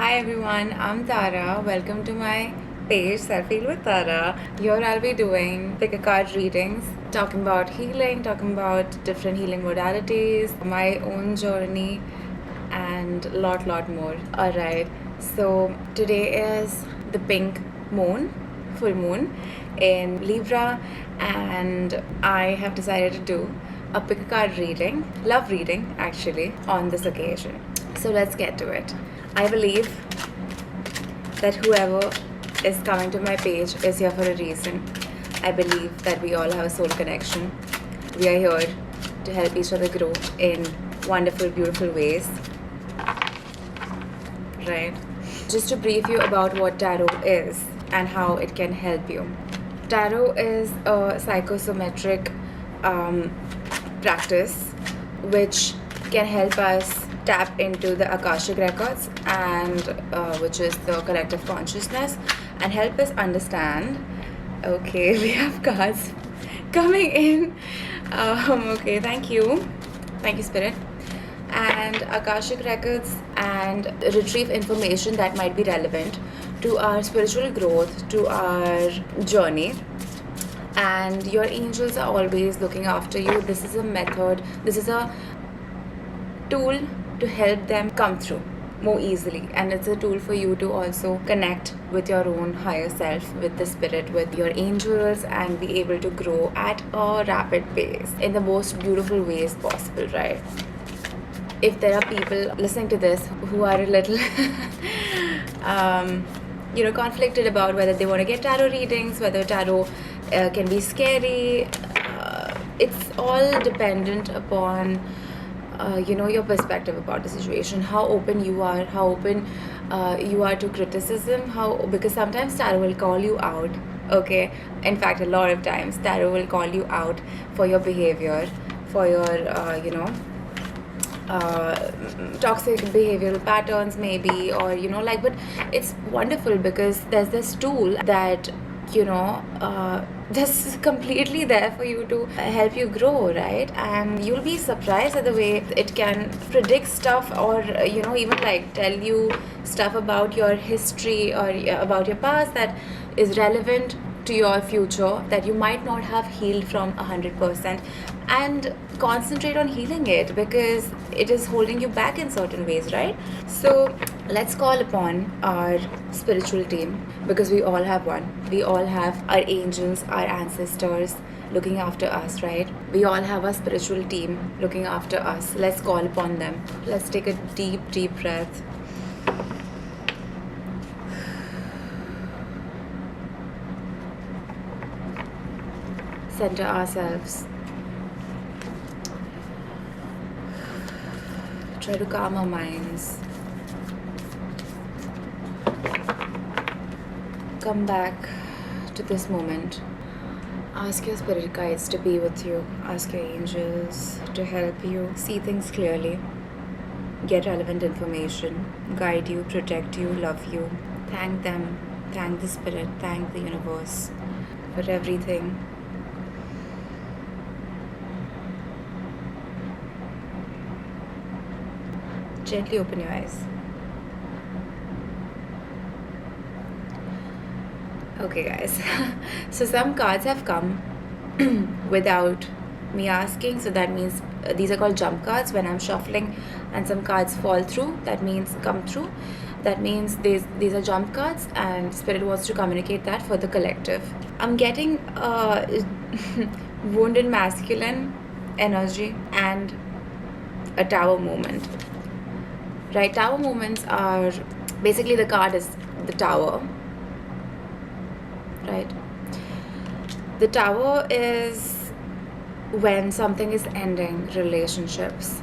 Hi everyone, I'm Tara. Welcome to my page, Selfie with Tara. Here I'll be doing pick a card readings, talking about healing, talking about different healing modalities, my own journey, and lot more. Alright, so today is the pink moon, full moon in Libra, and I have decided to do a pick a card reading, love reading actually, on this occasion. So let's get to it. I believe that whoever is coming to my page is here for a reason. I believe that we all have a soul connection. We are here to help each other grow in wonderful, beautiful ways. Right? Just to brief you about what tarot is and how it can help you. Tarot is a psychosomatic practice which can help us tap into the Akashic records and which is the collective consciousness and help us understand. Okay, we have cards coming in. Okay, thank you Spirit. And Akashic records and retrieve information that might be relevant to our spiritual growth, to our journey. And your angels are always looking after you. This is a method, this is a tool to help them come through more easily, and it's a tool for you to also connect with your own higher self, with the spirit, with your angels, and be able to grow at a rapid pace in the most beautiful ways possible, right? If there are people listening to this who are a little conflicted about whether they want to get tarot readings, whether tarot can be scary, it's all dependent upon your perspective about the situation, how open you are, you are to criticism, because sometimes tarot will call you out. Okay, in fact, a lot of times tarot will call you out for your behavior, for your toxic behavioral patterns maybe, or but it's wonderful because there's this tool that this is completely there for you to help you grow, right? And you'll be surprised at the way it can predict stuff, or even like tell you stuff about your history or about your past that is relevant to your future that you might not have healed from 100%, and concentrate on healing it because it is holding you back in certain ways, right? So let's call upon our spiritual team, because we all have one. We all have our angels, our ancestors looking after us, right? We all have a spiritual team looking after us. Let's call upon them. Let's take a deep breath. Center ourselves. Try to calm our minds. Come back to this moment. Ask your spirit guides to be with you. Ask your angels to help you see things clearly, get relevant information, guide you, protect you, love you. Thank them. Thank the spirit. Thank the universe for everything. Gently open your eyes. Okay guys, so some cards have come without me asking, so that means these are called jump cards. When I'm shuffling and some cards fall through, that means come through. That means these are jump cards, and Spirit wants to communicate that for the collective. I'm getting wounded masculine energy and a tower moment. Right, tower moments are basically, the card is the tower, right? The tower is when something is ending, relationships,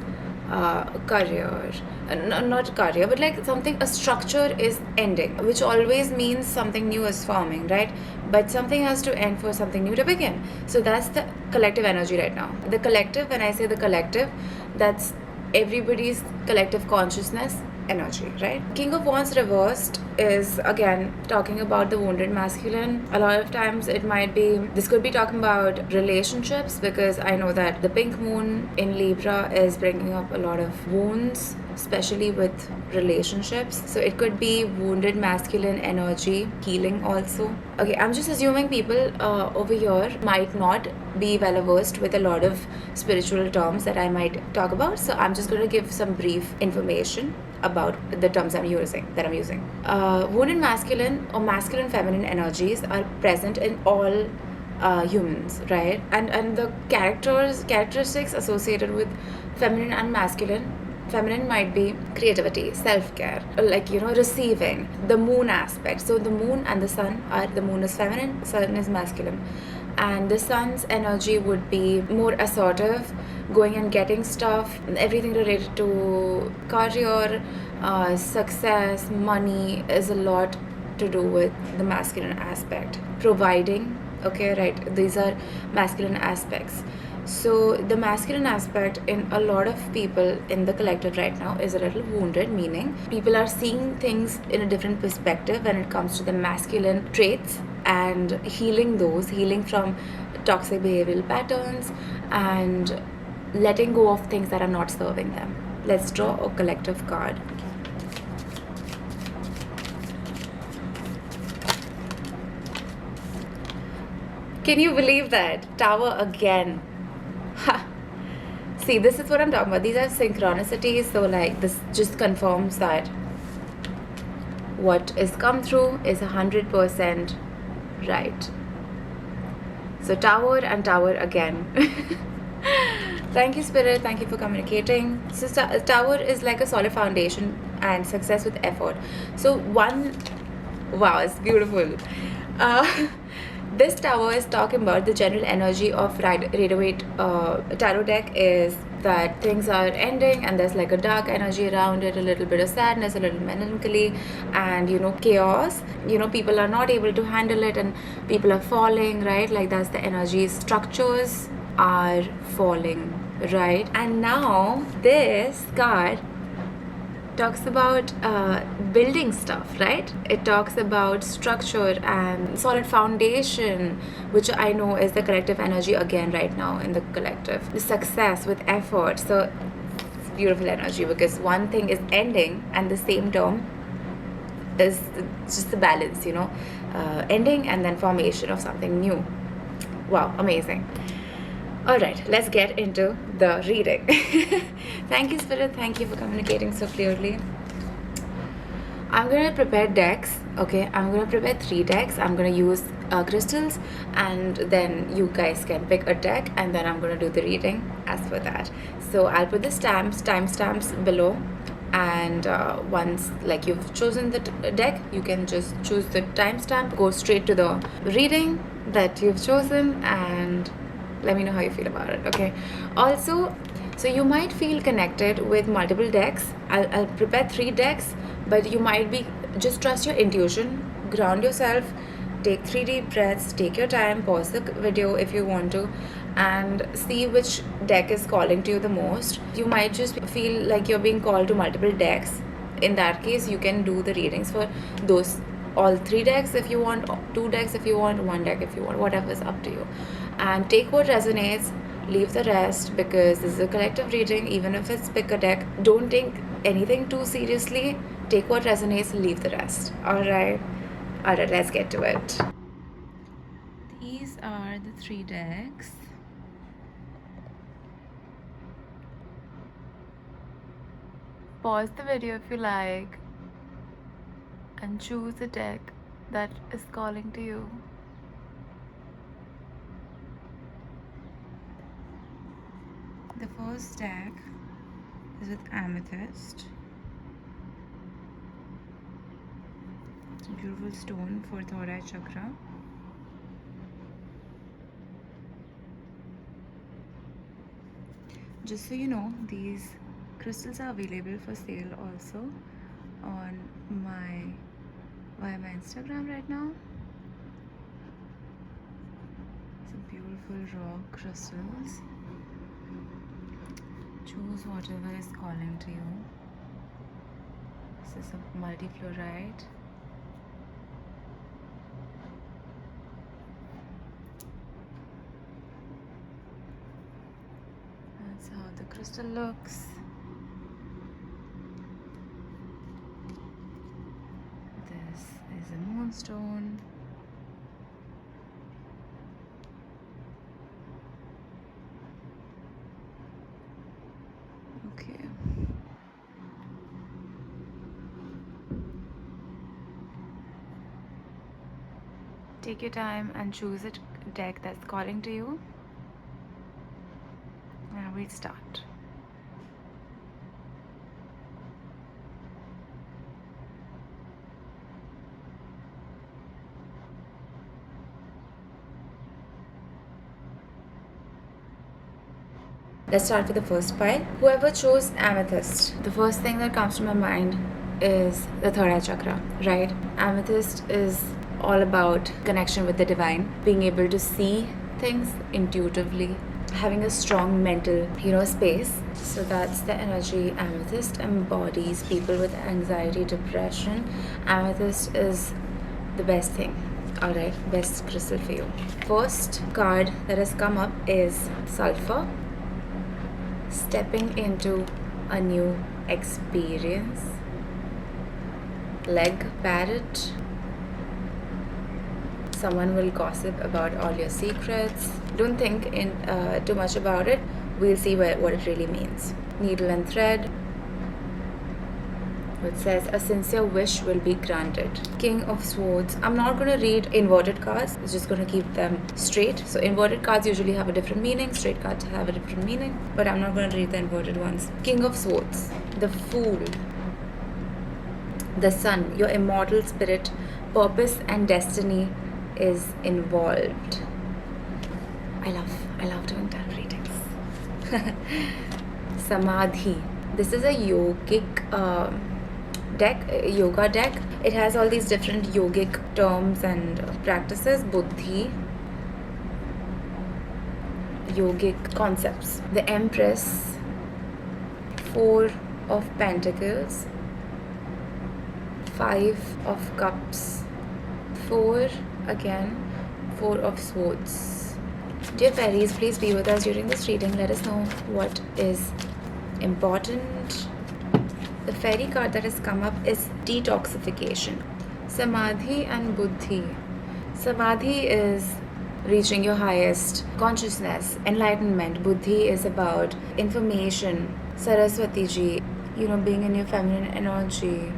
career, not career, but like something, a structure is ending, which always means something new is forming, right? But something has to end for something new to begin. So that's the collective energy right now. The collective, when I say the collective, that's everybody's collective consciousness energy, right? King of Wands reversed is again talking about the wounded masculine. A lot of times it might be, this could be talking about relationships, because I know that the pink moon in Libra is bringing up a lot of wounds, especially with relationships. So it could be wounded masculine energy healing also. Okay, I'm just assuming people over here might not be well versed with a lot of spiritual terms that I might talk about, so I'm just going to give some brief information about the terms I'm using. Wounded masculine or masculine feminine energies are present in all humans, right? And the characteristics associated with feminine and masculine. Feminine might be creativity, self-care, like, receiving, the moon aspect. So the moon and the sun are, the moon is feminine, sun is masculine, and the sun's energy would be more assertive, going and getting stuff, everything related to career, success, money is a lot to do with the masculine aspect. Providing, okay, right, these are masculine aspects. So the masculine aspect in a lot of people in the collective right now is a little wounded, meaning people are seeing things in a different perspective when it comes to the masculine traits, and healing from toxic behavioral patterns and letting go of things that are not serving them. Let's draw a collective card. Can you believe that? Tower again. Ha! See, this is what I'm talking about. These are synchronicities. So like, this just confirms that what is come through is 100% right. So tower and tower again. Thank you, Spirit. Thank you for communicating. So tower is like a solid foundation and success with effort. So wow, it's beautiful. This tower is talking about the general energy of Rider-Waite tarot deck is that things are ending and there's like a dark energy around it, a little bit of sadness, a little melancholy, and chaos. People are not able to handle it and people are falling, right? Like, that's the energy. Structures are falling, right? And now this card talks about building stuff, right? It talks about structure and solid foundation, which I know is the collective energy again right now in the collective. The success with effort. So it's beautiful energy, because one thing is ending and the same term is just the balance, ending and then formation of something new. Wow, amazing. All right, let's get into the reading. Thank you, Spirit. Thank you for communicating so clearly. I'm going to prepare decks, okay? I'm going to prepare 3 decks. I'm going to use crystals, and then you guys can pick a deck, and then I'm going to do the reading as for that. So I'll put the timestamps below, and once like you've chosen the deck, you can just choose the timestamp, go straight to the reading that you've chosen, and let me know how you feel about it, okay? Also, so you might feel connected with multiple decks. I'll prepare 3 decks, but you might be, just trust your intuition, ground yourself, take 3 deep breaths, take your time, pause the video if you want to, and see which deck is calling to you the most. You might just feel like you're being called to multiple decks. In that case, you can do the readings for those, all 3 decks if you want, 2 decks if you want, 1 deck if you want, whatever is up to you. And take what resonates, leave the rest, because this is a collective reading. Even if it's pick a deck, don't take anything too seriously. Take what resonates, leave the rest. Alright, let's get to it. These are the 3 decks. Pause the video if you like and choose a deck that is calling to you. The first deck is with Amethyst. It's a beautiful stone for third eye chakra. Just so you know, these crystals are available for sale also on via my Instagram right now. Some beautiful raw crystals. Choose whatever is calling to you. This is a multi-fluoride. That's how the crystal looks. This is a moonstone. Okay. Take your time and choose a deck that's calling to you. Now we start. Let's start with the first pile. Whoever chose Amethyst, the first thing that comes to my mind is the third eye chakra, right? Amethyst is all about connection with the divine, being able to see things intuitively, having a strong mental, space. So that's the energy Amethyst embodies. People with anxiety, depression, Amethyst is the best thing. Alright, best crystal for you. First card that has come up is Sulfur. Stepping into a new experience. Leg parrot. Someone will gossip about all your secrets. Don't think too much about it. We'll see what it really means. Needle and thread. It says a sincere wish will be granted. King of Swords. I'm not going to read inverted cards. It's just going to keep them straight. So inverted cards usually have a different meaning. Straight cards have a different meaning. But I'm not going to read the inverted ones. King of Swords. The Fool. The Sun. Your immortal spirit, purpose and destiny is involved. I love doing tarot readings. Samadhi. This is a yogic yoga deck. It has all these different yogic terms and practices. Buddhi, yogic concepts. The Empress, Four of Pentacles, Five of Cups, Four again, Four of Swords. Dear fairies, please be with us during this reading. Let us know what is important. The fairy card that has come up is detoxification. Samadhi and Buddhi. Samadhi is reaching your highest consciousness, enlightenment. Buddhi is about information. Saraswati ji, being in your feminine energy.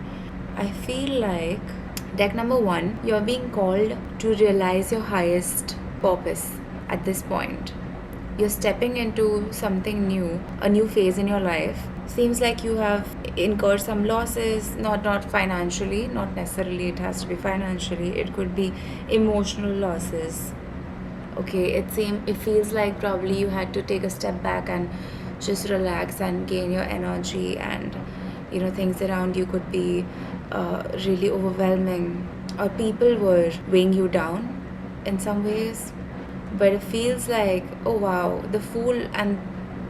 I feel like deck number 1, you're being called to realize your highest purpose at this point. You're stepping into something new, a new phase in your life. Seems like you have incurred some losses, not financially, not necessarily it has to be financially, it could be emotional losses. Okay, it feels like probably you had to take a step back and just relax and gain your energy, and things around you could be really overwhelming, or people were weighing you down in some ways. But it feels like, oh wow, the Fool and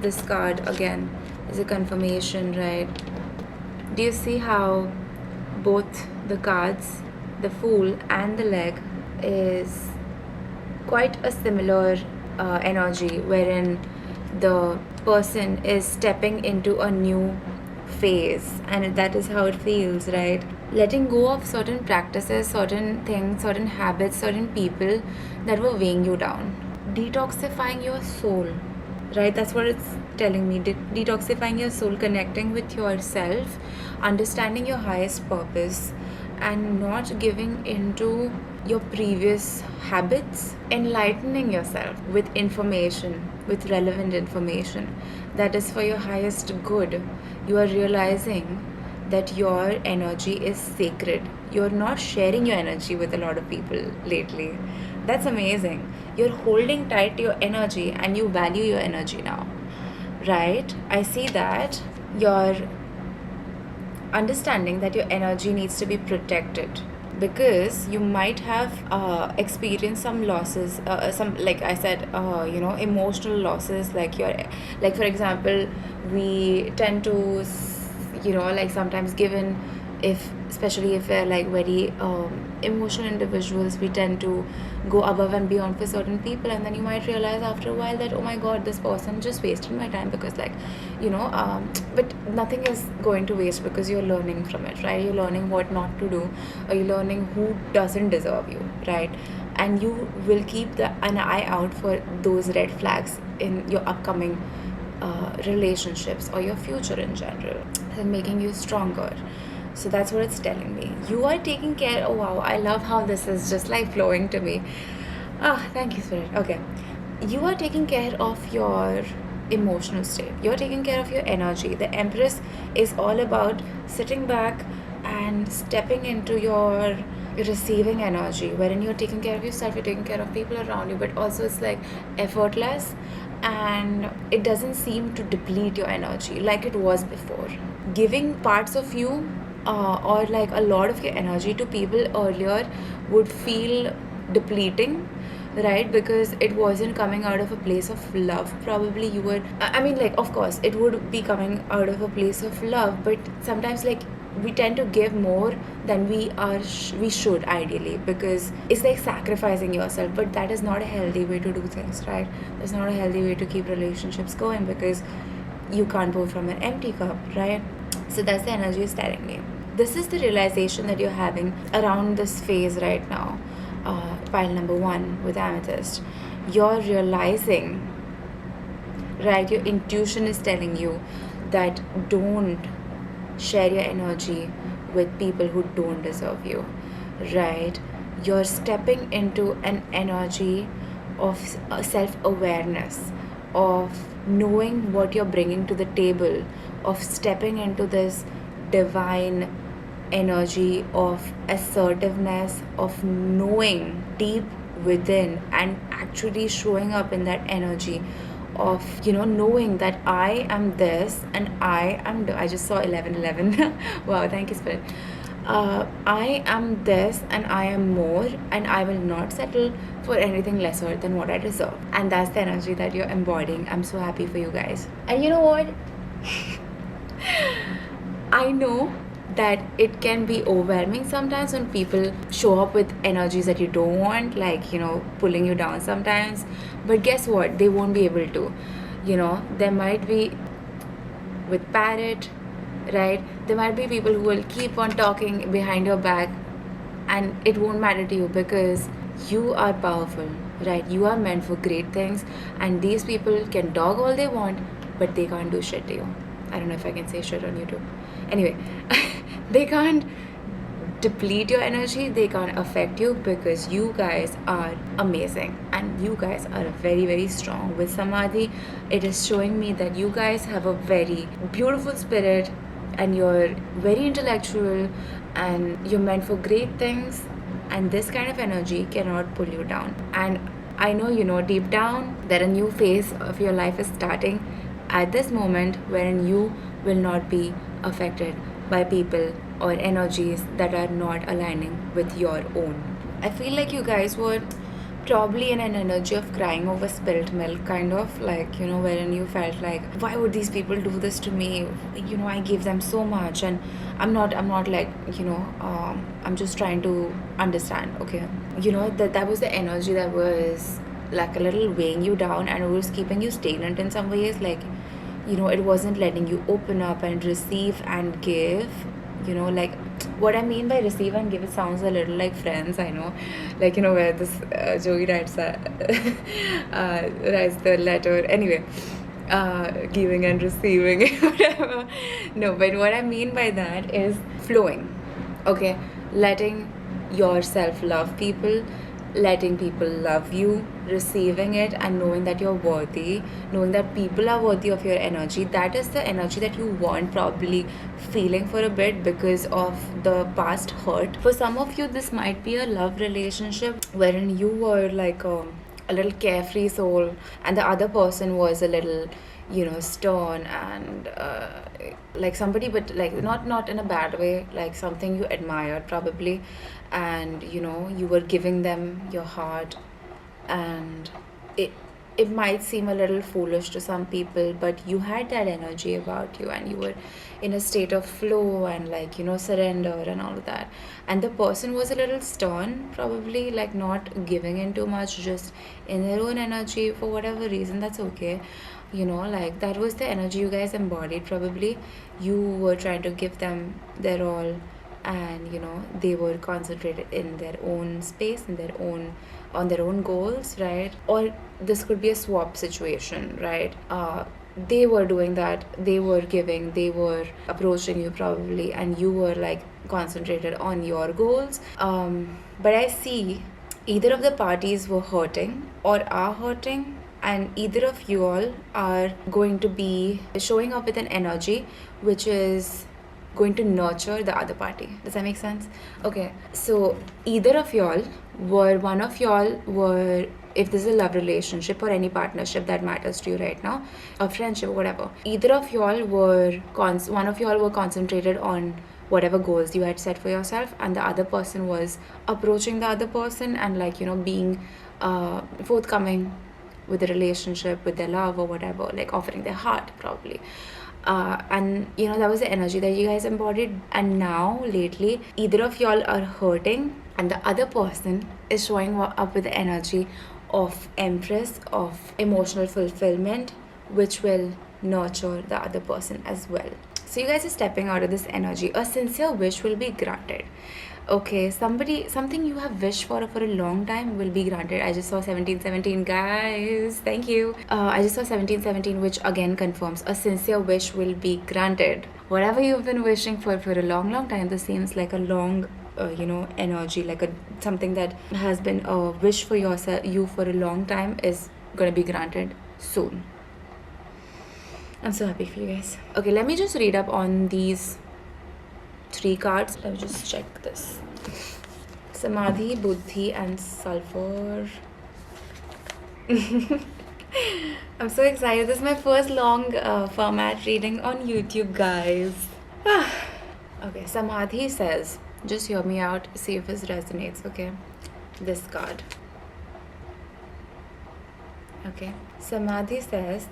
this card again is a confirmation, right? Do you see how both the cards, the Fool and the Leg, is quite a similar energy, wherein the person is stepping into a new phase, and that is how it feels, right? Letting go of certain practices, certain things, certain habits, certain people that were weighing you down. Detoxifying your soul, right? That's what it's telling me. Detoxifying your soul, connecting with yourself, understanding your highest purpose, and not giving into your previous habits, enlightening yourself with information, with relevant information that is for your highest good. You are realizing that your energy is sacred. You're not sharing your energy with a lot of people lately. That's amazing. You're holding tight to your energy and you value your energy now, right? I see that you're understanding that your energy needs to be protected, because you might have experienced some losses, some, like I said, emotional losses, like for example, we tend to sometimes give in if especially if we're like very emotional individuals, we tend to go above and beyond for certain people, and then you might realize after a while that, oh my god, this person just wasted my time, because like, but nothing is going to waste, because you're learning from it, right? You're learning what not to do, or you're learning who doesn't deserve you, right? And you will keep an eye out for those red flags in your upcoming relationships or your future in general, and making you stronger. So that's what it's telling me. You are taking care. Oh wow, I love how this is just like flowing to me. Thank you, Spirit. Okay. You are taking care of your emotional state. You're taking care of your energy. The Empress is all about sitting back and stepping into your receiving energy, wherein you're taking care of yourself, you're taking care of people around you, but also it's like effortless, and it doesn't seem to deplete your energy like it was before. Giving parts of you or like a lot of your energy to people earlier would feel depleting, right? Because it wasn't coming out of a place of love. Probably you would, I mean, like, of course it would be coming out of a place of love, but sometimes like we tend to give more than we should ideally, because it's like sacrificing yourself, but that is not a healthy way to do things, right? That's not a healthy way to keep relationships going, because you can't pour from an empty cup, right? So that's the energy is telling me. This is the realization that you're having around this phase right now. Pile number 1 with Amethyst. You're realizing, right? Your intuition is telling you that don't share your energy with people who don't deserve you, right? You're stepping into an energy of self-awareness, of knowing what you're bringing to the table, of stepping into this divine energy of assertiveness, of knowing deep within and actually showing up in that energy of knowing that I am this and I just saw 1111. Wow, thank you, Spirit. I am this and I am more, and I will not settle for anything lesser than what I deserve. And that's the energy that you're embodying. I'm so happy for you guys. And you know what? I know that it can be overwhelming sometimes when people show up with energies that you don't want, like, pulling you down sometimes. But guess what? They won't be able to. There might be with Parrot, right? There might be people who will keep on talking behind your back, and it won't matter to you, because you are powerful, right? You are meant for great things, and these people can dog all they want, but they can't do shit to you. I don't know if I can say shit on YouTube. Anyway, they can't deplete your energy, they can't affect you, because you guys are amazing and you guys are very, very strong. With Samadhi, it is showing me that you guys have a very beautiful spirit, and you're very intellectual, and you're meant for great things, and this kind of energy cannot pull you down. And I know deep down that a new phase of your life is starting at this moment, wherein you will not be affected by people or energies that are not aligning with your own. I feel like you guys were probably in an energy of crying over spilt milk, kind of like, wherein you felt like, why would these people do this to me? I gave them so much, and I'm not like, I'm just trying to understand, okay? That was the energy that was like a little weighing you down, and it was keeping you stagnant in some ways, like, it wasn't letting you open up and receive and give. Like, what I mean by receive and give, it sounds a little like Friends, I know, like, where this Joey writes the letter, anyway, giving and receiving, whatever. No, but what I mean by that is flowing, okay? Letting yourself love people, letting people love you, receiving it, and knowing that you're worthy, knowing that people are worthy of your energy. That is the energy that you want, probably feeling for a bit because of the past hurt. For some of you, this might be a love relationship wherein you were like a little carefree soul, and the other person was a little stern and like somebody, but like not in a bad way, like something you admired probably, and you were giving them your heart, and it might seem a little foolish to some people, but you had that energy about you and you were in a state of flow and like, surrender and all of that. And the person was a little stern, probably, like not giving in too much, just in their own energy for whatever reason. That's okay. Like that was the energy you guys embodied, probably. You were trying to give them their all, and they were concentrated in their own space, in their own on their own goals, right? Or this could be a swap situation, right? They were doing that, they were giving, they were approaching you probably, and you were like concentrated on your goals. But I see either of the parties were hurting or are hurting, and either of you all are going to be showing up with an energy which is going to nurture the other party. Does that make sense? Okay, so either of y'all one of y'all were, if this is a love relationship or any partnership that matters to you right now, a friendship, whatever, either of y'all were one of y'all were concentrated on whatever goals you had set for yourself, and the other person was approaching the other person and like being forthcoming with the relationship, with their love or whatever, like offering their heart probably. And that was the energy that you guys embodied. And now lately either of y'all are hurting and the other person is showing up with the energy of Empress, of emotional fulfillment, which will nurture the other person as well. So you guys are stepping out of this energy. A sincere wish will be granted. Okay, something you have wished for a long time will be granted. I just saw 1717, guys. Thank you. I just saw 1717, which again confirms a sincere wish will be granted. Whatever you've been wishing for a long, long time, this seems like a long, energy, like something that has been a wish for you for a long time is gonna be granted soon. I'm so happy for you guys. Okay, let me just read up on these 3 cards. Let me just check this. Samadhi, Buddhi, and Sulfur. I'm so excited. This is my first long format reading on YouTube, guys. Okay, Samadhi says, just hear me out, see if this resonates, okay? This card. Okay. Samadhi says,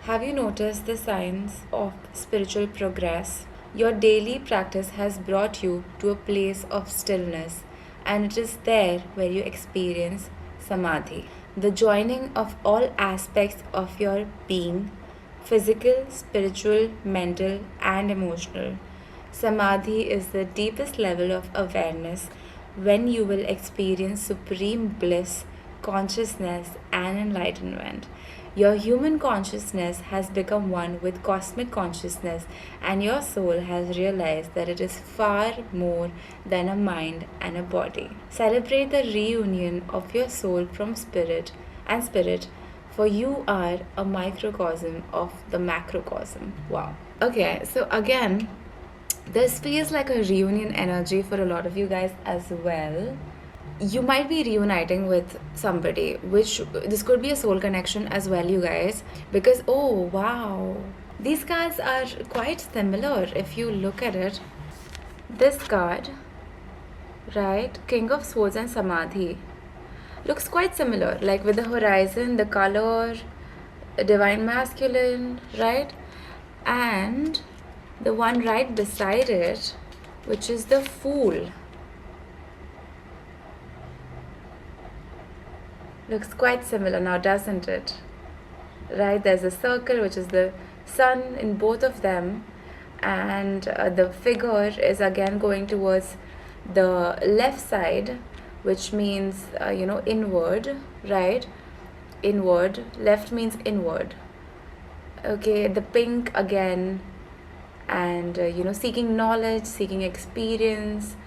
have you noticed the signs of spiritual progress? Your daily practice has brought you to a place of stillness, and it is there where you experience Samadhi, the joining of all aspects of your being, physical, spiritual, mental, and emotional. Samadhi is the deepest level of awareness when you will experience supreme bliss, consciousness, and enlightenment. Your human consciousness has become one with cosmic consciousness, and your soul has realized that it is far more than a mind and a body. Celebrate the reunion of your soul from spirit, for you are a microcosm of the macrocosm. Wow. Okay, so again, this feels like a reunion energy for a lot of you guys as well. You might be reuniting with somebody, which this could be a soul connection as well, you guys, because oh wow, these cards are quite similar if you look at it. This card, right, King of Swords and Samadhi, looks quite similar, like with the horizon, the color, divine masculine, right? And the one right beside it, which is the Fool, looks quite similar now, doesn't it? Right, there's a circle which is the sun in both of them, and the figure is again going towards the left side, which means inward, right? Inward. Left means inward. Okay, the pink again, and seeking knowledge, seeking experience.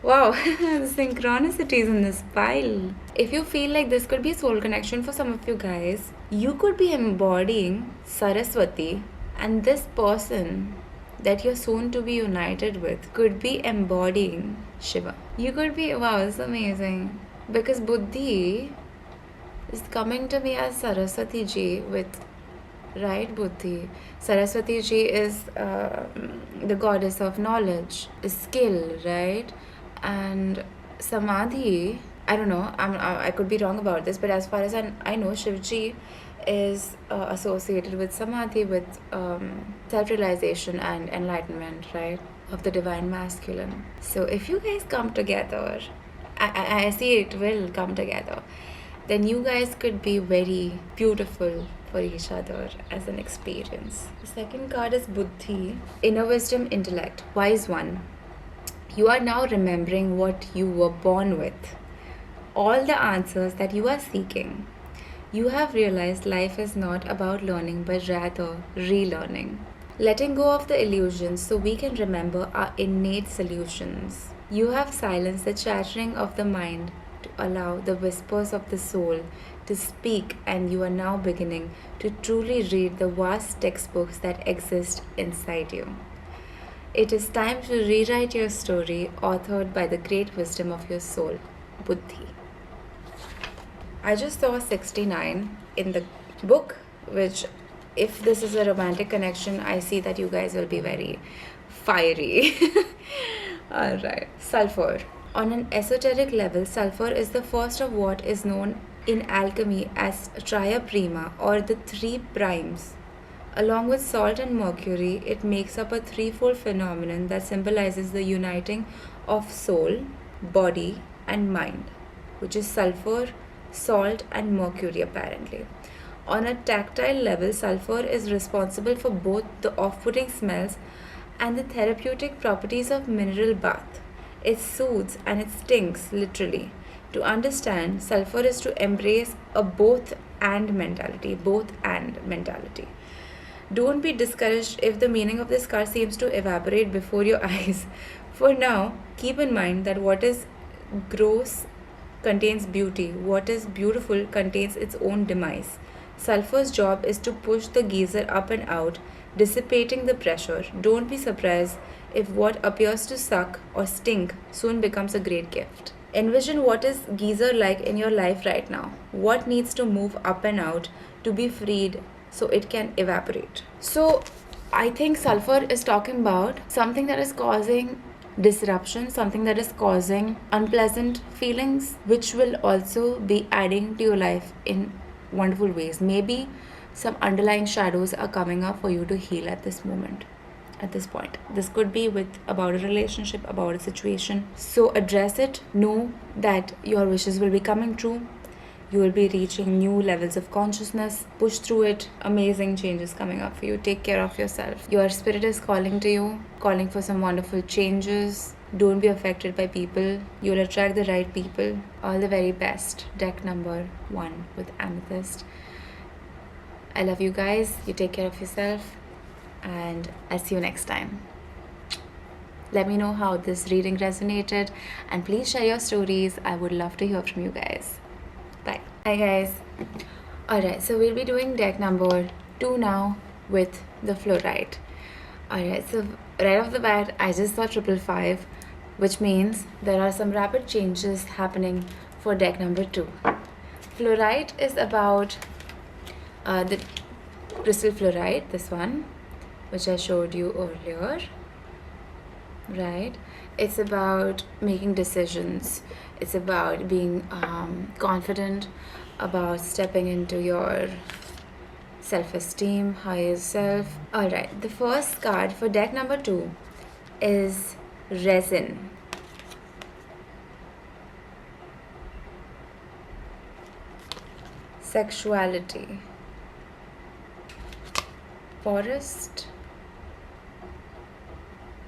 Wow, the synchronicities in this pile. If you feel like this could be a soul connection for some of you guys, you could be embodying Saraswati, and this person that you're soon to be united with could be embodying Shiva. You could be, wow, this is amazing. Because Buddhi is coming to me as Saraswati ji with, right, Buddhi. Saraswati ji is the goddess of knowledge, skill, right? And Samadhi I don't know, I could be wrong about this, but as far as I know, Shivji is associated with samadhi, with self-realization and enlightenment, right, of the divine masculine. So if you guys come together, I see it will come together, then you guys could be very beautiful for each other as an experience. The second card is Buddhi, inner wisdom, intellect, wise one. You are now remembering what you were born with, all the answers that you are seeking. You have realized life is not about learning but rather relearning. Letting go of the illusions so we can remember our innate solutions. You have silenced the chattering of the mind to allow the whispers of the soul to speak, and you are now beginning to truly read the vast textbooks that exist inside you. It is time to rewrite your story, authored by the great wisdom of your soul, Buddhi. I just saw 69 in the book, which, if this is a romantic connection, I see that you guys will be very fiery. Alright. Sulfur. On an esoteric level, sulfur is the first of what is known in alchemy as tria prima, or the three primes. Along with salt and mercury, it makes up a threefold phenomenon that symbolizes the uniting of soul, body, and mind, which is sulfur, salt, and mercury apparently. On a tactile level, sulfur is responsible for both the off-putting smells and the therapeutic properties of mineral bath. It soothes and it stings, literally. To understand, sulfur is to embrace a both and mentality. Don't be discouraged if the meaning of this card seems to evaporate before your eyes. For now, keep in mind that what is gross contains beauty. What is beautiful contains its own demise. Sulfur's job is to push the geyser up and out, dissipating the pressure. Don't be surprised if what appears to suck or stink soon becomes a great gift. Envision what is geyser like in your life right now. What needs to move up and out to be freed so it can evaporate. So I think sulfur is talking about something that is causing disruption, something that is causing unpleasant feelings, which will also be adding to your life in wonderful ways. Maybe some underlying shadows are coming up for you to heal at this moment, at this point. This could be about a relationship, about a situation. So address it. Know that your wishes will be coming true. You will be reaching new levels of consciousness. Push through it. Amazing changes coming up for you. Take care of yourself. Your spirit is calling to you, calling for some wonderful changes. Don't be affected by people. You'll attract the right people. All the very best. Deck number 1 with Amethyst. I love you guys. You take care of yourself. And I'll see you next time. Let me know how this reading resonated. And please share your stories. I would love to hear from you guys. Bye. Hi guys. Alright, so we'll be doing deck number 2 now with the Flourite. Alright, so right off the bat, I just saw 555, which means there are some rapid changes happening for deck number 2. Flourite is about the crystal fluorite, this one, which I showed you earlier. Right? It's about making decisions. It's about being confident, about stepping into your self-esteem, higher self. Alright, the first card for deck number 2 is resin. Sexuality. Forest.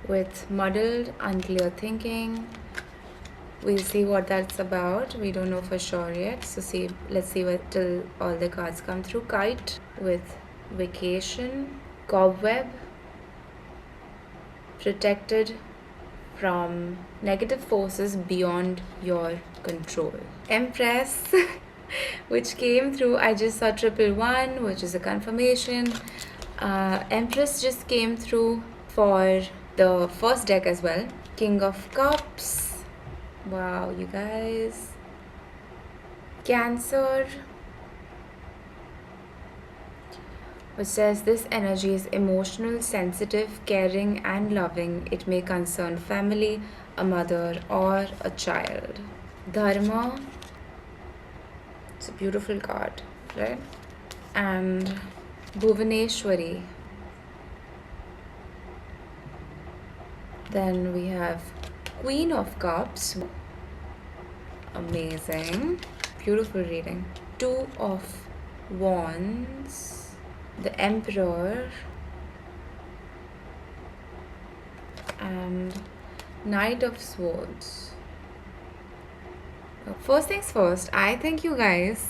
With muddled, unclear thinking. We'll see what that's about. We don't know for sure yet. So let's see till all the cards come through. Kite with vacation. Cobweb. Protected from negative forces beyond your control. Empress, which came through. I just saw 111, which is a confirmation. Empress just came through for the first deck as well. King of Cups. Wow, you guys. Cancer, which says this energy is emotional, sensitive, caring, and loving. It may concern family, a mother, or a child. Dharma. It's a beautiful card, right? And Bhuvaneshwari. Then we have Queen of Cups. Amazing. Beautiful reading. Two of Wands. The Emperor. And Knight of Swords. First things first, I think you guys,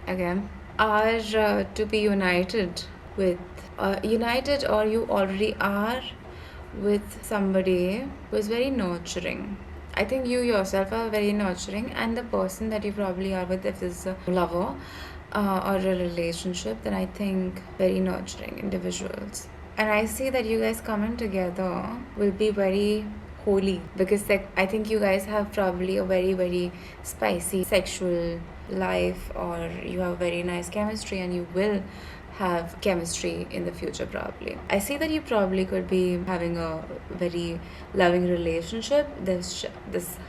again, are to be united with, united, or you already are with somebody who is very nurturing. I think you yourself are very nurturing, and the person that you probably are with, if it's a lover or a relationship, then I think very nurturing individuals. And I see that you guys coming together will be very holy, because like I think you guys have probably a very, very spicy sexual life, or you have very nice chemistry, and you will have chemistry in the future probably. I see that you probably could be having a very loving relationship. There's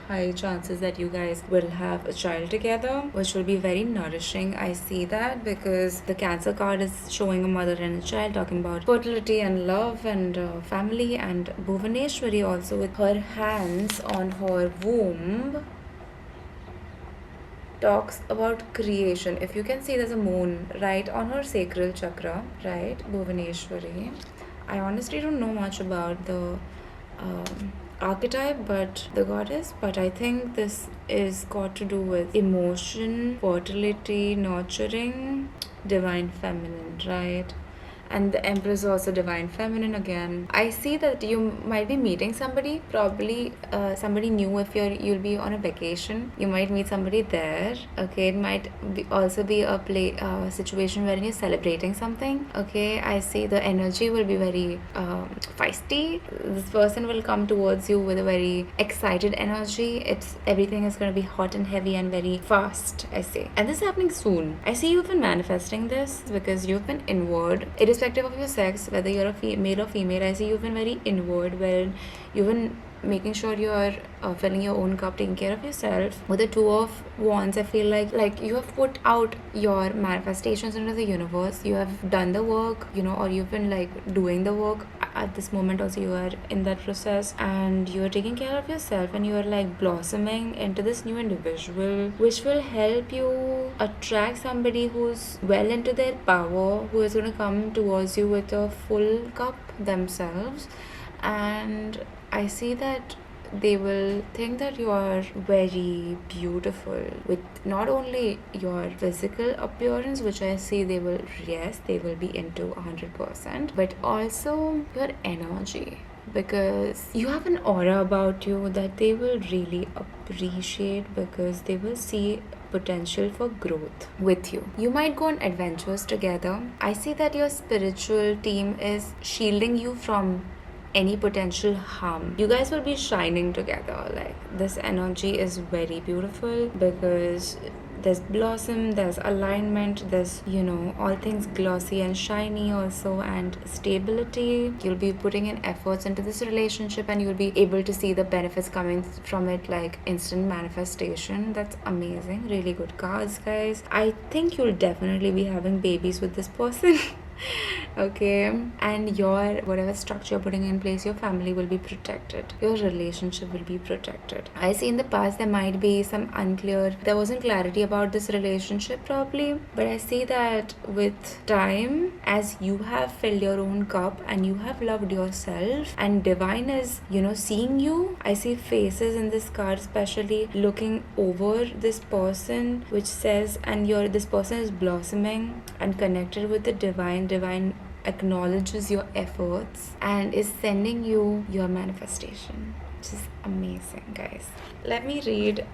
high chances that you guys will have a child together, which will be very nourishing. I see that because the Cancer card is showing a mother and a child, talking about fertility and love and family. And Bhuvaneshwari also, with her hands on her womb, talks about creation. If you can see, there's a moon right on her sacral chakra, right? Bhuvaneshwari. I honestly don't know much about the archetype, but the goddess, but I think this is got to do with emotion, fertility, nurturing, divine feminine, right? And the Empress is also divine feminine again. I see that you might be meeting somebody, probably somebody new. If you'll be on a vacation, you might meet somebody there. Okay, it might also be a situation wherein you're celebrating something. Okay, I see the energy will be very feisty. This person will come towards you with a very excited energy. Everything is going to be hot and heavy and very fast, I see. And this is happening soon. I see you've been manifesting this because you've been inward. It is irrespective of your sex, whether you're a male or female. I see you've been very inward, where you've been making sure you're filling your own cup, taking care of yourself. With the Two of Wands, I feel like you have put out your manifestations into the universe. You have done the work, or you've been like doing the work. At this moment also you are in that process, and you are taking care of yourself, and you are like blossoming into this new individual, which will help you attract somebody who's well into their power, who is going to come towards you with a full cup themselves. And I see that they will think that you are very beautiful with not only your physical appearance, which I see they will be into 100%, but also your energy, because you have an aura about you that they will really appreciate, because they will see potential for growth with you. You might go on adventures together. I see that your spiritual team is shielding you from any potential harm. You guys will be shining together. Like, this energy is very beautiful, because there's blossom, there's alignment, there's all things glossy and shiny also, and stability. You'll be putting in efforts into this relationship, and you'll be able to see the benefits coming from it, like instant manifestation. That's amazing. Really good cards, guys. I think you'll definitely be having babies with this person. Okay, and your whatever structure you're putting in place, your family will be protected, your relationship will be protected. I see in the past there might be there wasn't clarity about this relationship probably, but I see that with time, as you have filled your own cup and you have loved yourself, and divine is seeing you. I see faces in this card, especially looking over this person, which says, and this person is blossoming and connected with the divine acknowledges your efforts and is sending you your manifestation, which is amazing, guys. Let me read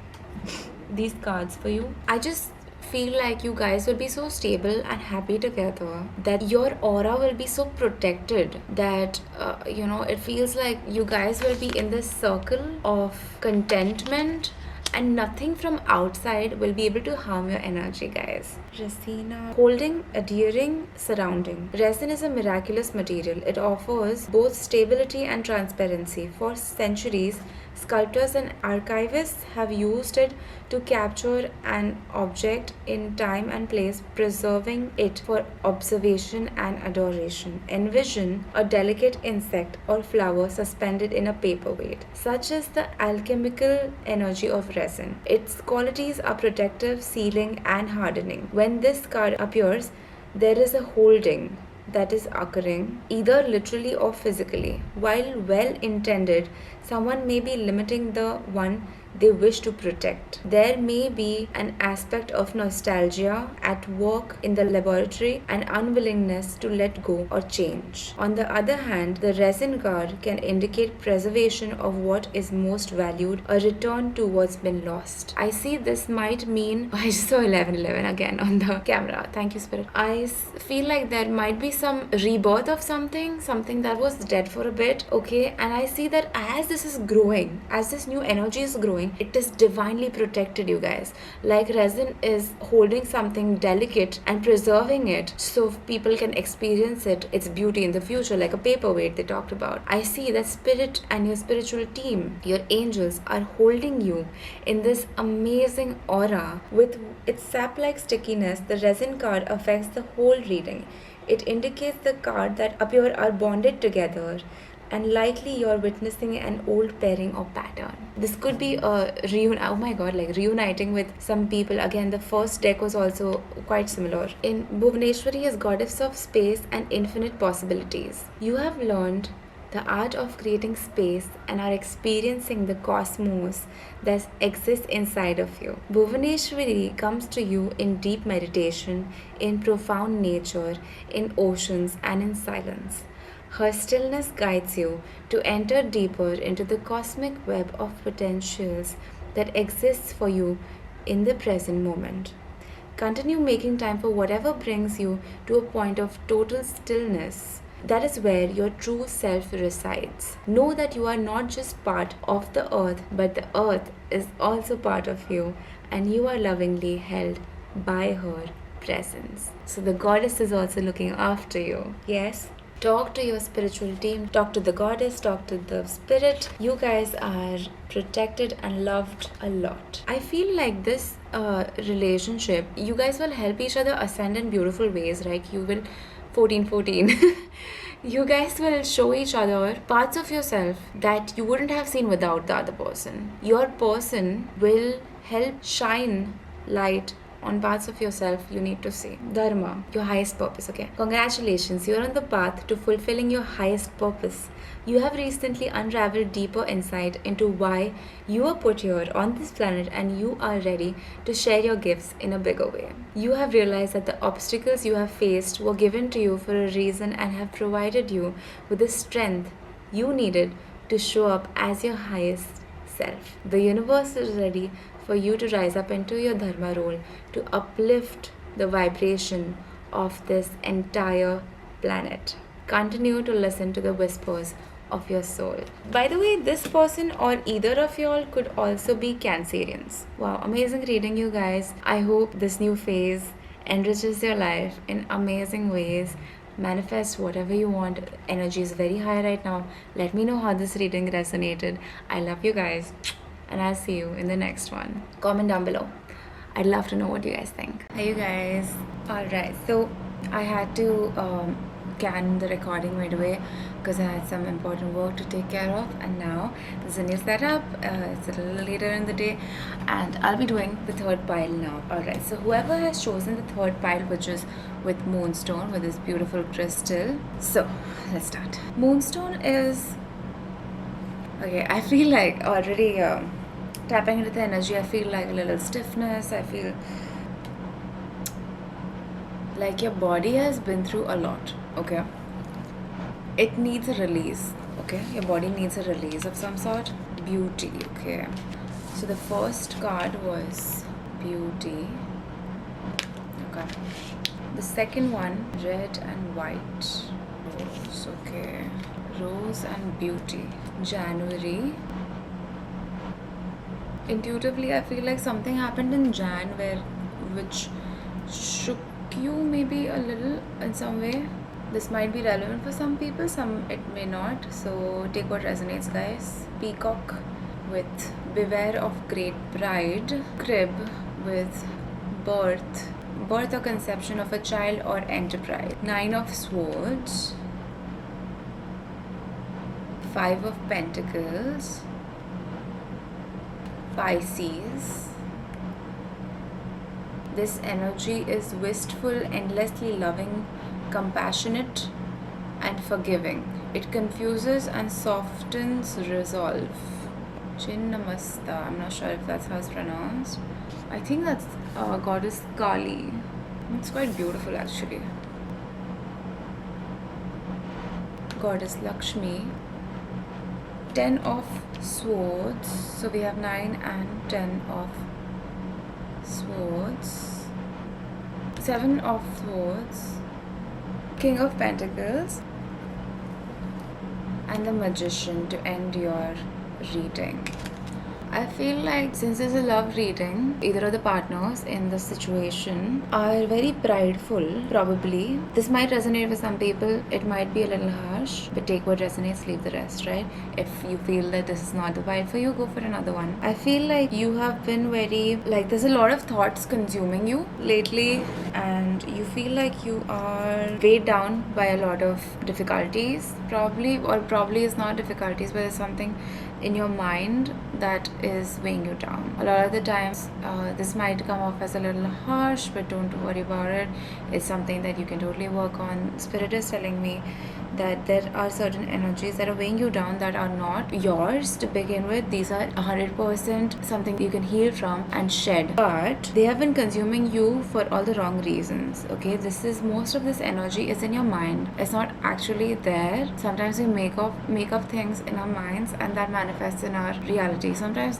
these cards for you. I just feel like you guys will be so stable and happy together, that your aura will be so protected, that it feels like you guys will be in this circle of contentment, and nothing from outside will be able to harm your energy, guys. Resina, holding, adhering, surrounding. Resin is a miraculous material. It offers both stability and transparency. For centuries, Sculptors and archivists have used it to capture an object in time and place, preserving it for observation and adoration. Envision a delicate insect or flower suspended in a paperweight, such as the alchemical energy of resin. Its qualities are protective, sealing, and hardening. When this card appears, there is a holding that is occurring either literally or physically. While well intended, someone may be limiting the one they wish to protect. There may be an aspect of nostalgia at work in the laboratory and unwillingness to let go or change. On the other hand, the resin card can indicate preservation of what is most valued, a return to what's been lost. I see this might mean I just saw 1111 again on the camera. Thank you, Spirit. I feel like there might be some rebirth of something that was dead for a bit, okay? And I see that as this is growing, as this new energy is growing, it is divinely protected, you guys. Like resin is holding something delicate and preserving it so people can experience its beauty in the future, like a paperweight they talked about. I see that Spirit and your spiritual team, your angels, are holding you in this amazing aura. With its sap-like stickiness, the resin card affects the whole reading. It indicates the cards that appear are bonded together, and likely you're witnessing an old pairing or pattern. This could be a reuniting with some people. Again, the first deck was also quite similar. In Bhuvaneshwari is goddess of space and infinite possibilities. You have learned the art of creating space and are experiencing the cosmos that exists inside of you. Bhuvaneshwari comes to you in deep meditation, in profound nature, in oceans, and in silence. Her stillness guides you to enter deeper into the cosmic web of potentials that exists for you in the present moment. Continue making time for whatever brings you to a point of total stillness. That is where your true self resides. Know that you are not just part of the earth, but the earth is also part of you, and you are lovingly held by her presence. So the goddess is also looking after you. Yes? Talk to your spiritual team, talk to the goddess, talk to the spirit. You guys are protected and loved a lot. I feel like this relationship, you guys will help each other ascend in beautiful ways, right? You will 1414. You guys will show each other parts of yourself that you wouldn't have seen without the other person. Your person will help shine light on parts of yourself you need to see. Dharma, your highest purpose, okay? Congratulations, you're on the path to fulfilling your highest purpose. You have recently unraveled deeper insight into why you were put here on this planet, and you are ready to share your gifts in a bigger way. You have realized that the obstacles you have faced were given to you for a reason and have provided you with the strength you needed to show up as your highest self. The universe is ready for you to rise up into your dharma role, to uplift the vibration of this entire planet. Continue to listen to the whispers of your soul. By the way, this person or either of y'all could also be Cancerians. Wow, amazing reading, you guys. I hope this new phase enriches your life in amazing ways. Manifest whatever you want. Energy is very high right now. Let me know how this reading resonated. I love you guys, and I'll see you in the next one. Comment down below. I'd love to know what you guys think. Hey you guys. Alright, so I had to can the recording right away because I had some important work to take care of, and now there's a new setup. It's a little later in the day and I'll be doing the third pile now. Alright, so whoever has chosen the third pile, which is with Moonstone, with this beautiful crystal. So let's start. Moonstone is okay. I feel like already tapping into the energy, I feel like a little stiffness. I feel like your body has been through a lot, okay? It needs a release, okay? Your body needs a release of some sort. Beauty, okay? So the first card was beauty, okay? The second one, red and white. Rose, okay? Rose and beauty. January. Intuitively, I feel like something happened in Jan which shook you maybe a little in some way. This might be relevant for some people, some it may not. So take what resonates, guys. Peacock with beware of great pride. Crib with birth or conception of a child or enterprise. 9 of Swords, 5 of Pentacles, Pisces. This energy is wistful, endlessly loving, compassionate, and forgiving. It confuses and softens resolve. Chinnamasta, I'm not sure if that's how it's pronounced. I think that's goddess Kali. It's quite beautiful actually. Goddess Lakshmi. 10 of Swords. So we have 9 and 10 of Swords. 7 of Swords. King of Pentacles. And the Magician to end your reading. I feel like since it's a love reading, either of the partners in the situation are very prideful, probably. This might resonate with some people, it might be a little harsh, but take what resonates, leave the rest, right? If you feel that this is not the vibe for you, go for another one. I feel like you have been very, like there's a lot of thoughts consuming you lately, and you feel like you are weighed down by a lot of difficulties, probably it's not difficulties, but it's something in your mind that is weighing you down. A lot of the times this might come off as a little harsh, but don't worry about it. It's something that you can totally work on. Spirit is telling me that there are certain energies that are weighing you down that are not yours to begin with. These are 100% something you can heal from and shed, but they have been consuming you for all the wrong reasons. Okay, most of this energy is in your mind. It's not actually there. Sometimes we make up things in our minds and that manifests in our reality. Sometimes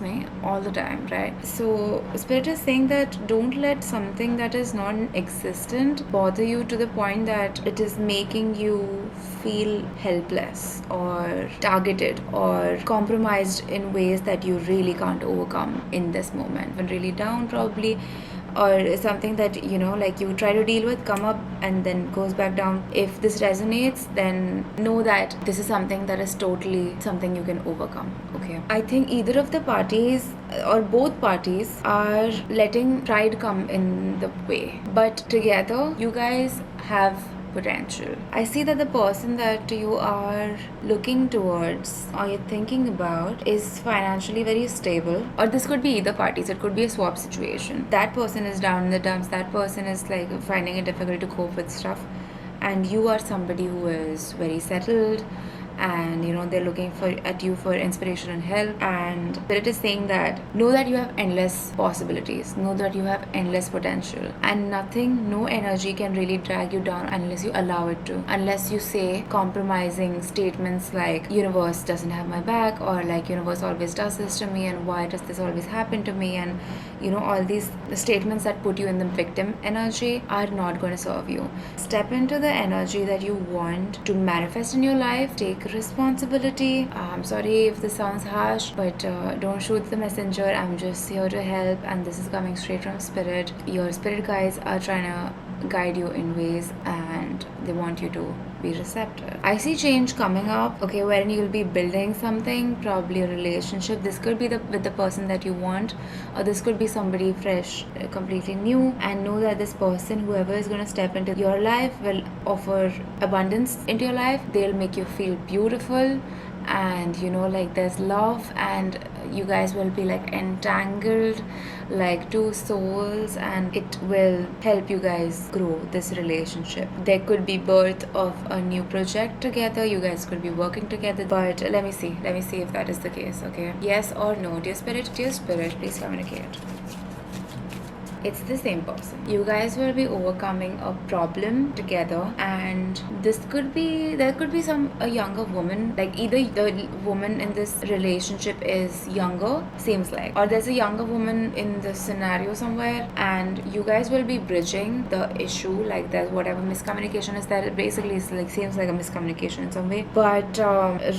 all the time, right? So Spirit is saying that don't let something that is non-existent bother you to the point that it is making you feel helpless or targeted or compromised in ways that you really can't overcome in this moment. When really down probably, or something that like you try to deal with, come up and then goes back down. If this resonates, then know that this is something that is totally something you can overcome. Okay, I think either of the parties or both parties are letting pride come in the way, but together you guys have potential. I see that the person that you are looking towards or you're thinking about is financially very stable, or this could be either parties. It could be a swap situation. That person is down in the dumps. That person is like finding it difficult to cope with stuff, and you are somebody who is very settled, and they're looking at you for inspiration and help. And Spirit is saying that know that you have endless possibilities, know that you have endless potential, and no energy can really drag you down unless you allow it to, unless you say compromising statements like universe doesn't have my back, or like universe always does this to me, and why does this always happen to me, and all these statements that put you in the victim energy are not going to serve you. Step into the energy that you want to manifest in your life. Take responsibility. I'm sorry if this sounds harsh, but don't shoot the messenger. I'm just here to help, and this is coming straight from Spirit. Your spirit guides are trying to guide you in ways, and they want you to be receptive. I see change coming up, okay, wherein you'll be building something, probably a relationship. This could be with the person that you want, or this could be somebody fresh, completely new. And know that this person, whoever is going to step into your life, will offer abundance into your life. They'll make you feel beautiful, and like there's love, and you guys will be like entangled like two souls, and it will help you guys grow this relationship. There could be birth of a new project together. You guys could be working together, but let me see if that is the case. Okay, yes or no? Dear spirit, please communicate. It's the same person. You guys will be overcoming a problem together, and there could be a younger woman, like either the woman in this relationship is younger, seems like, or there's a younger woman in this scenario somewhere, and you guys will be bridging the issue. Like there's whatever miscommunication is there, it basically is like seems like a miscommunication in some way, but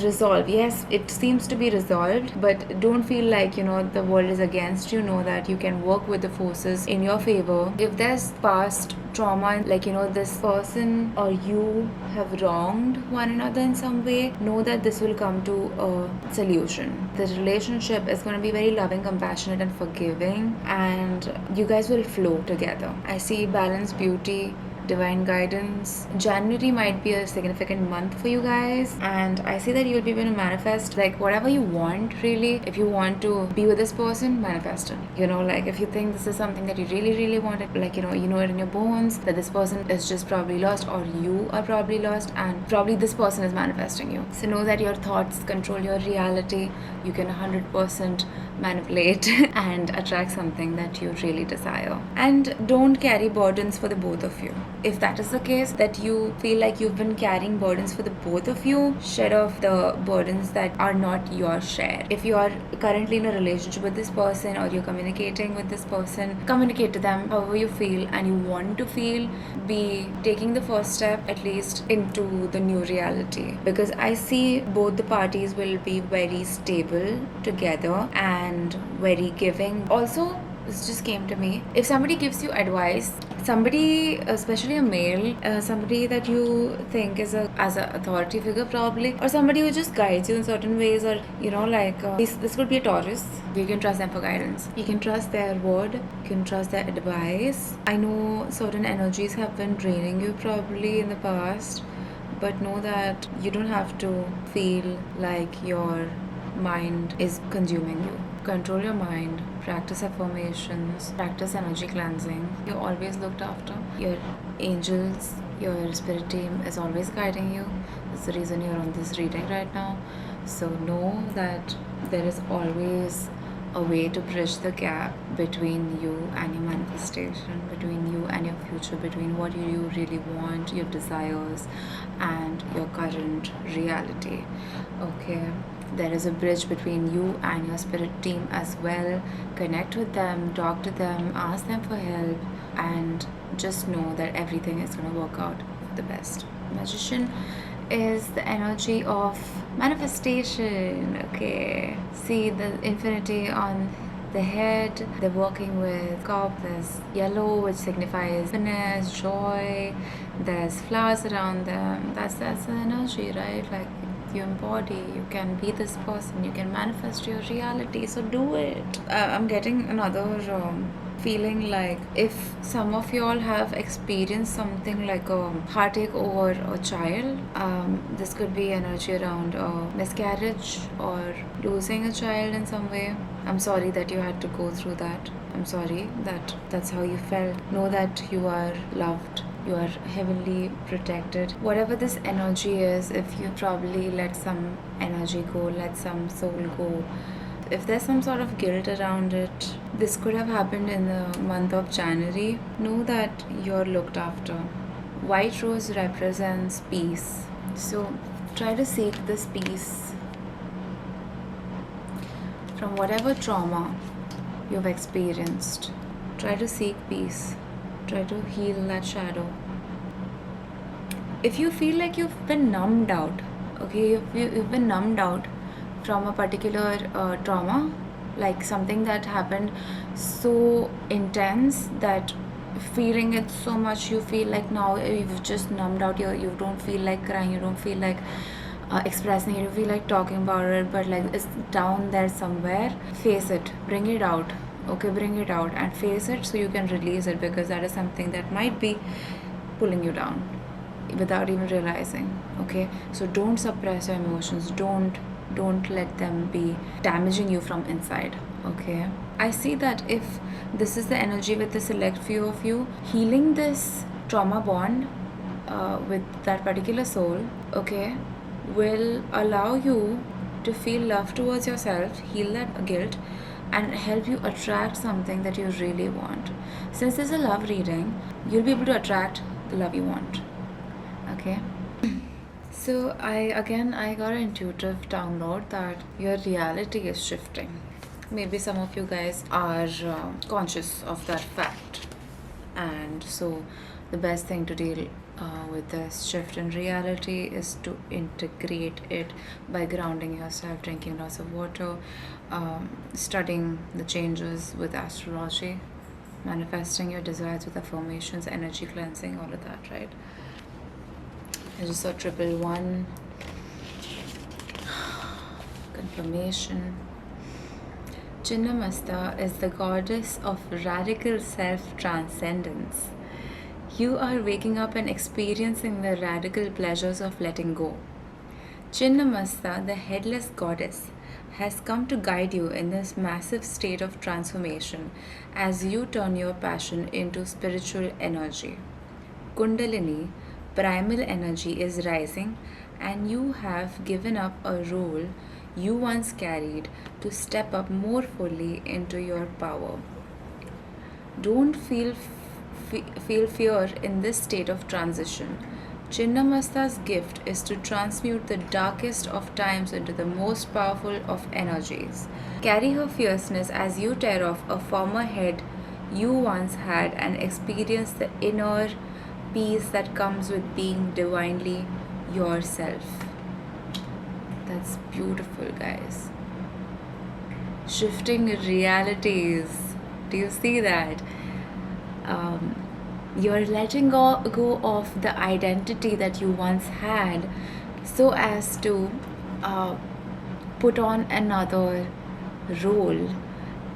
resolve. Yes, it seems to be resolved, but don't feel like the world is against you. Know that you can work with the forces in your favor. If there's past trauma, like, this person or you have wronged one another in some way, know that this will come to a solution. The relationship is going to be very loving, compassionate, and forgiving, and you guys will flow together. I see balance, beauty, divine guidance. January might be a significant month for you guys, and I see that you'll be able to manifest like whatever you want. Really, if you want to be with this person, manifest it. Like if you think this is something that you really want it, like you know it in your bones that this person is just probably lost, or you are probably lost, and probably this person is manifesting you. So know that your thoughts control your reality. You can 100% manipulate and attract something that you really desire. And don't carry burdens for the both of you. If that is the case, that you feel like you've been carrying burdens for the both of you, shed off the burdens that are not your share. If you are currently in a relationship with this person, or you're communicating with this person, communicate to them however you feel and you want to feel. Be taking the first step at least into the new reality, because I see both the parties will be very stable together and very giving. Also, this just came to me. If somebody gives you advice, somebody, especially a male, somebody that you think is as an authority figure probably, or somebody who just guides you in certain ways, or this could be a Taurus. You can trust them for guidance. You can trust their word. You can trust their advice. I know certain energies have been draining you probably in the past, but know that you don't have to feel like your mind is consuming you. Control your mind, practice affirmations, practice energy cleansing. You're always looked after. Your angels, your spirit team is always guiding you. That's the reason you're on this reading right now. So know that there is always a way to bridge the gap between you and your manifestation, between you and your future, between what you really want, your desires, and your current reality. Okay? There is a bridge between you and your spirit team as well. Connect with them, talk to them, ask them for help, and just know that everything is going to work out for the best. Magician is the energy of manifestation. Okay, see the infinity on the head. They're working with cup. There's yellow, which signifies happiness, joy. There's flowers around them. That's the energy, right? Like, you embody, you can be this person, you can manifest your reality, so do it. I'm getting another feeling like if some of y'all have experienced something like a heartache over a child, this could be energy around miscarriage or losing a child in some way. I'm sorry that you had to go through that. I'm sorry that that's how you felt. Know that you are loved. You are heavenly protected. Whatever this energy is, if you probably let some energy go, let some soul go, if there's some sort of guilt around it, this could have happened in the month of January. Know that you're looked after. White rose represents peace. So try to seek this peace from whatever trauma you've experienced. Try to seek peace. Try to heal that shadow. If you feel like you've been numbed out, okay, if you've been numbed out from a particular trauma, like something that happened so intense that feeling it so much, you feel like now you've just numbed out. You don't feel like crying, you don't feel like expressing it, you feel like talking about it, but like it's down there somewhere. Face it, bring it out. Okay, bring it out and face it so you can release it, because that is something that might be pulling you down without even realizing. Okay, so don't suppress your emotions. Don't let them be damaging you from inside. Okay, I see that if this is the energy with the select few of you, healing this trauma bond with that particular soul, okay, will allow you to feel love towards yourself, heal that guilt, and help you attract something that you really want. Since this is a love reading, you'll be able to attract the love you want. Okay? So I got an intuitive download that your reality is shifting. Maybe some of you guys are conscious of that fact. And so the best thing to deal with this shift in reality is to integrate it by grounding yourself, drinking lots of water, studying the changes with astrology. manifesting your desires with affirmations, energy cleansing, all of that, right? I just saw 111. Confirmation. Chinnamasta is the goddess of radical self-transcendence. You are waking up and experiencing the radical pleasures of letting go. Chinnamasta, the headless goddess, has come to guide you in this massive state of transformation as you turn your passion into spiritual energy. Kundalini, primal energy, is rising, and you have given up a role you once carried to step up more fully into your power. Don't feel fear in this state of transition. Chinnamasta's gift is to transmute the darkest of times into the most powerful of energies. Carry her fierceness as you tear off a former head you once had and experience the inner peace that comes with being divinely yourself. That's beautiful, guys. Shifting realities. Do you see that? You're letting go of the identity that you once had so as to put on another role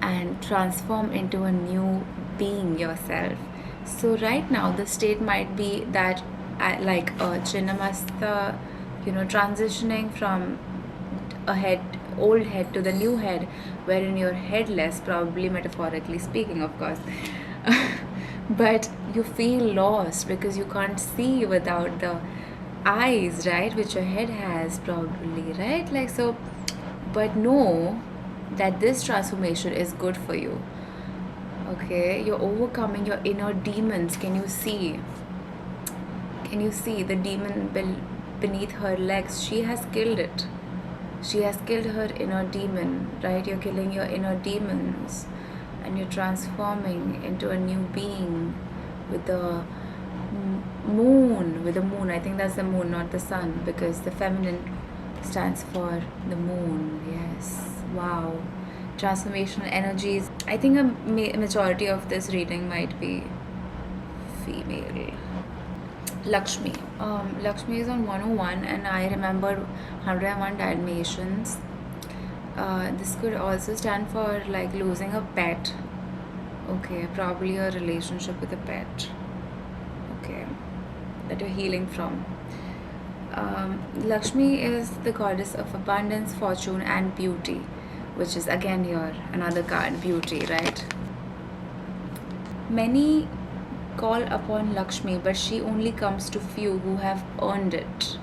and transform into a new being yourself. So right now the state might be that like a Chinnamasta, transitioning from a old head to the new head, wherein you're headless, probably metaphorically speaking, of course. But you feel lost because you can't see without the eyes, right, which your head has, probably, right? Like, so, but know that this transformation is good for you. Okay, you're overcoming your inner demons. Can you see the demon beneath her legs? She has killed it. She has killed her inner demon, right? You're killing your inner demons and you're transforming into a new being with the moon. I think that's the moon, not the sun, because the feminine stands for the moon. Yes. Wow. Transformational energies. I think a majority of this reading might be female. Lakshmi. Lakshmi is on 101, and I remember 101 Dalmatians. This could also stand for like losing a pet. Okay, probably a relationship with a pet. Okay, that you're healing from. Lakshmi is the goddess of abundance, fortune, and beauty, which is again here another card, beauty, right? Many call upon Lakshmi, but she only comes to few who have earned it.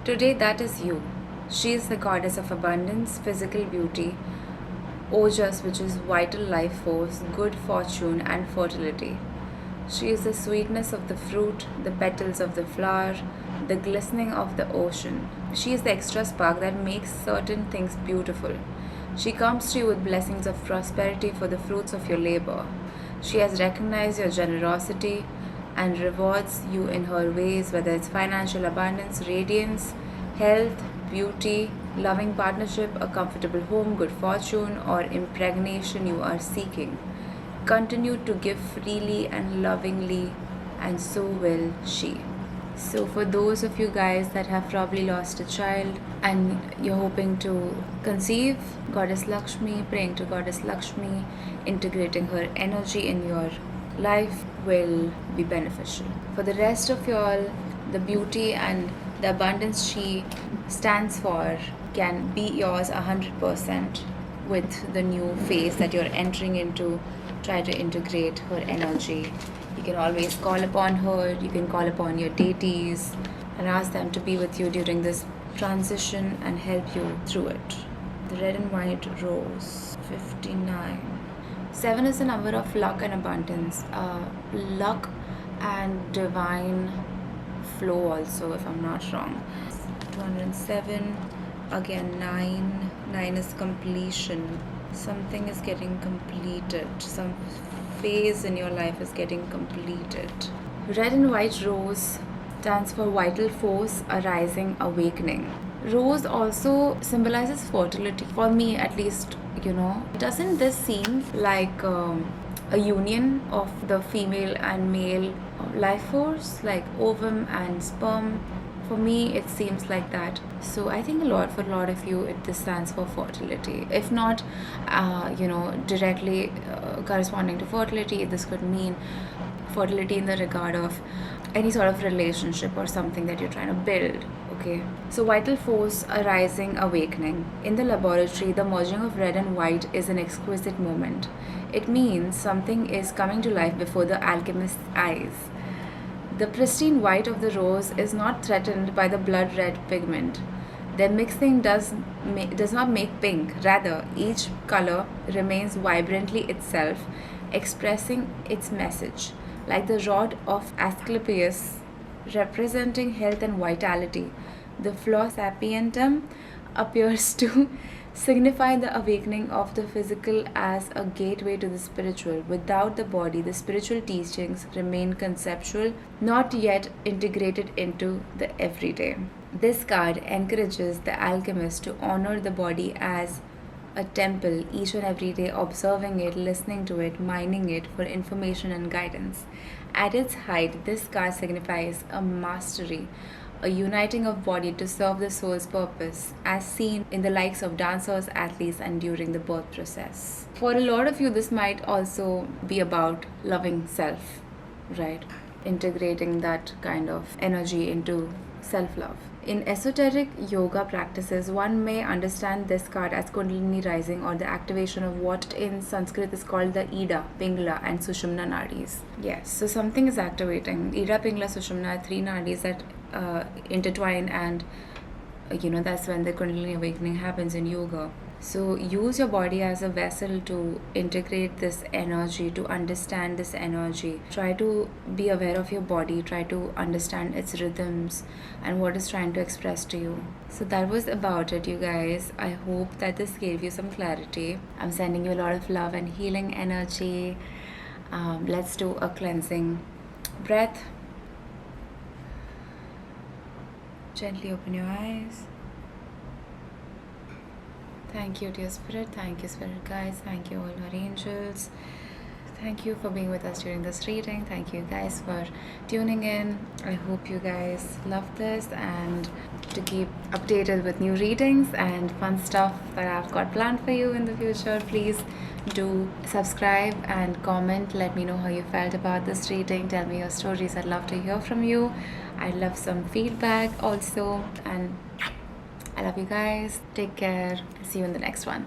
Today, that is you. She is the goddess of abundance, physical beauty, Ojas, which is vital life force, good fortune, and fertility. She is the sweetness of the fruit, the petals of the flower, the glistening of the ocean. She is the extra spark that makes certain things beautiful. She comes to you with blessings of prosperity for the fruits of your labor. She has recognized your generosity and rewards you in her ways, whether it's financial abundance, radiance, health, beauty, loving partnership, a comfortable home, good fortune, or impregnation you are seeking. Continue to give freely and lovingly, and so will she. So for those of you guys that have probably lost a child and you're hoping to conceive, Goddess Lakshmi, praying to Goddess Lakshmi, integrating her energy in your life will be beneficial. For the rest of y'all, the beauty and the abundance she stands for can be yours 100% with the new phase that you're entering into. Try to integrate her energy. You can always call upon her, you can call upon your deities and ask them to be with you during this transition and help you through it. The red and white rose, 59. 7 is the number of luck and abundance. Luck and divine flow also, if I'm not wrong. 207, again 9. 9 is completion. Something is getting completed. Some phase in your life is getting completed. Red and white rose stands for vital force, arising, awakening. Rose also symbolizes fertility for me, at least. Doesn't this seem like a union of the female and male life force, like ovum and sperm? For me, it seems like that. So I think for a lot of you, this stands for fertility. If not, directly corresponding to fertility, this could mean fertility in the regard of any sort of relationship or something that you're trying to build. Okay, so vital force arising, awakening. In the laboratory, the merging of red and white is an exquisite moment. It means something is coming to life before the alchemist's eyes. The pristine white of the rose is not threatened by the blood red pigment. Their mixing does not make pink. Rather, each color remains vibrantly itself, expressing its message. Like the rod of Asclepius, representing health and vitality, the flor sapientum appears to signify the awakening of the physical as a gateway to the spiritual. Without the body, the spiritual teachings remain conceptual, not yet integrated into the everyday. This card encourages the alchemist to honor the body as a temple each and every day, observing it, listening to it, mining it for information and guidance. At its height, this card signifies a mastery, a uniting of body to serve the soul's purpose, as seen in the likes of dancers, athletes, and during the birth process. For a lot of you, this might also be about loving self, right? Integrating that kind of energy into self love. In esoteric yoga practices, one may understand this card as Kundalini rising or the activation of what in Sanskrit is called the Ida, Pingala, and Sushumna nadis. Yes, so something is activating. Ida, Pingala, Sushumna are three nadis that intertwine, and that's when the Kundalini awakening happens in yoga. So use your body as a vessel to integrate this energy, to understand this energy. Try to be aware of your body, try to understand its rhythms and what it's trying to express to you. So that was about it, you guys. I hope that this gave you some clarity. I'm sending you a lot of love and healing energy. Let's do a cleansing breath. Gently open your eyes. Thank you, dear Spirit. Thank you, Spirit guides. Thank you, all our angels. Thank you for being with us during this reading. Thank you guys for tuning in. I hope you guys love this, and to keep updated with new readings and fun stuff that I've got planned for you in the future, please do subscribe and comment. Let me know how you felt about this reading. Tell me your stories. I'd love to hear from you. I'd love some feedback also. And I love you guys. Take care. See you in the next one.